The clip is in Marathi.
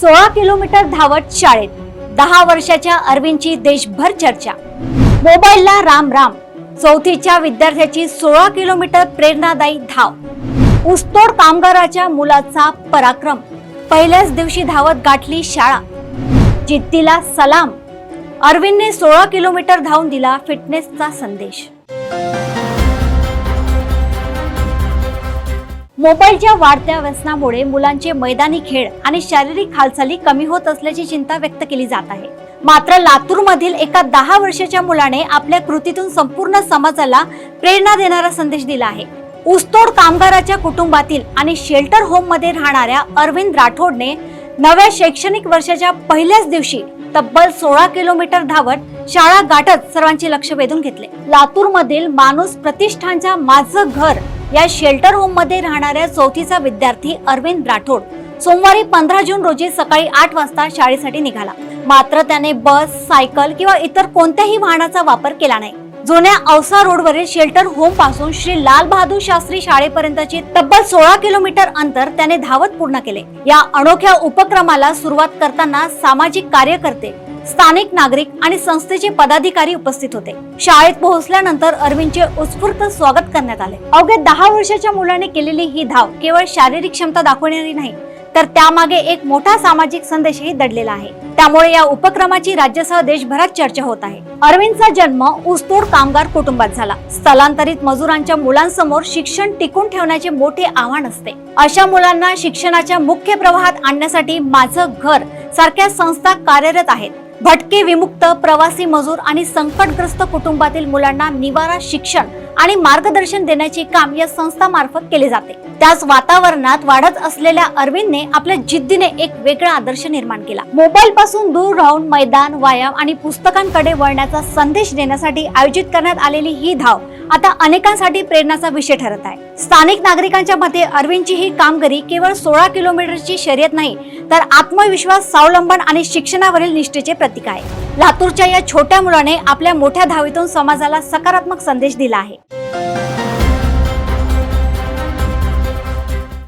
16 किलोमीटर धावत शाळेत 10 वर्षाच्या अरविंदची देशभर चर्चा। मोबाईलला राम राम। चौथीच्या विद्यार्थ्याची 16 किलोमीटर प्रेरणादायी धाव। ऊसतोड कामगाराच्या मुलाचा पराक्रम। पहिल्याच दिवशी धावत गाठली शाळा। जिद्दीला सलाम। अरविंदने 16 किलोमीटर धावून दिला फिटनेसचा संदेश। मोबाईलच्या वाढत्या व्यसनामुळे मुलांचे मैदानी खेळ आणि शारीरिक हालचाली कमी होत असल्याची चिंता व्यक्त केली जात आहे। मात्र लातूरमधील एका 10 वर्षाच्या मुलाने आपल्या कृतीतून संपूर्ण समाजाला प्रेरणा देणारा संदेश दिला आहे। ऊसतोड कामगाराच्या कुटुंबातील आणि शेल्टर होम मध्ये राहणाऱ्या अरविंद राठोडने नव्या शैक्षणिक वर्षाच्या पहिल्याच दिवशी तब्बल 16 किलोमीटर धावत शाळा गाठत सर्वांचे लक्ष वेधून घेतले। लातूरमधील माणूस प्रतिष्ठानच्या माझं घर या शेल्टर होम मध्ये राहणाऱ्या चौथीचा विद्यार्थी अरविंद राठोड सोमवारी 15 जून रोजी सकाळी 8 वाजता शाळेसाठी निघाला। मात्र त्याने बस, सायकल किंवा इतर कोणत्याही वाहनाचा वापर केला नाही। जुन्या औसा रोडवरील शेल्टर होम पासून श्री लाल बहादूर शास्त्री शाळेपर्यंतचे तब्बल 16 किलोमीटर अंतर त्याने धावत पूर्ण केले। या अनोख्या उपक्रमाला सुरुवात करताना सामाजिक कार्यकर्ते, स्थानिक नागरिक आणि संस्थेचे पदाधिकारी उपस्थित होते। शाळेत पोहोचल्यानंतर अरविंदचे उत्स्फूर्त स्वागत करण्यात आले। अवघ्या 10 वर्षाच्या मुलाने केलेली ही धाव केवळ शारीरिक क्षमता दाखवणारी नाही, तर त्यामागे एक मोठा सामाजिक संदेशही दडलेला आहे। त्यामुळे या उपक्रमाची राज्यासह देशभरात चर्चा होत आहे। अरविंदचा जन्म ऊसतोड कामगार कुटुंबात झाला। स्थलांतरित मजुरांच्या मुलांसमोर शिक्षण टिकून ठेवण्याचे मोठे आव्हान असते। अशा मुलांना शिक्षणाच्या मुख्य प्रवाहात आणण्यासाठी माझं घर सारख्या संस्था कार्यरत आहेत। भटके, विमुक्त, प्रवासी मजूर आणि संकटग्रस्त कुटुंबातील मुलांना निवारा, शिक्षण आणि मार्गदर्शन देण्याचे काम या संस्थामार्फत केले जाते। त्याच वातावरणात वाढत असलेल्या अरविंदने आपल्या जिद्दीने एक वेगळा आदर्श निर्माण केला। मोबाईल पासून दूर राहून मैदान, व्यायाम आणि पुस्तकांकडे वळण्याचा संदेश देण्यासाठी आयोजित करण्यात आलेली ही धाव आता अनेकांसाठी प्रेरणाचा विषय ठरत आहे। स्थानिक नागरिकांच्या मते अरविंदची ही कामगिरी केवळ 16 किलोमीटरची शर्यत नाही, तर आत्मविश्वास, स्वावलंबन आणि शिक्षणावरील निष्ठेचे प्रतीक आहे। लातूरच्या या छोट्या मुलाने आपल्या मोठ्या धावीतून समाजाला सकारात्मक संदेश दिला आहे।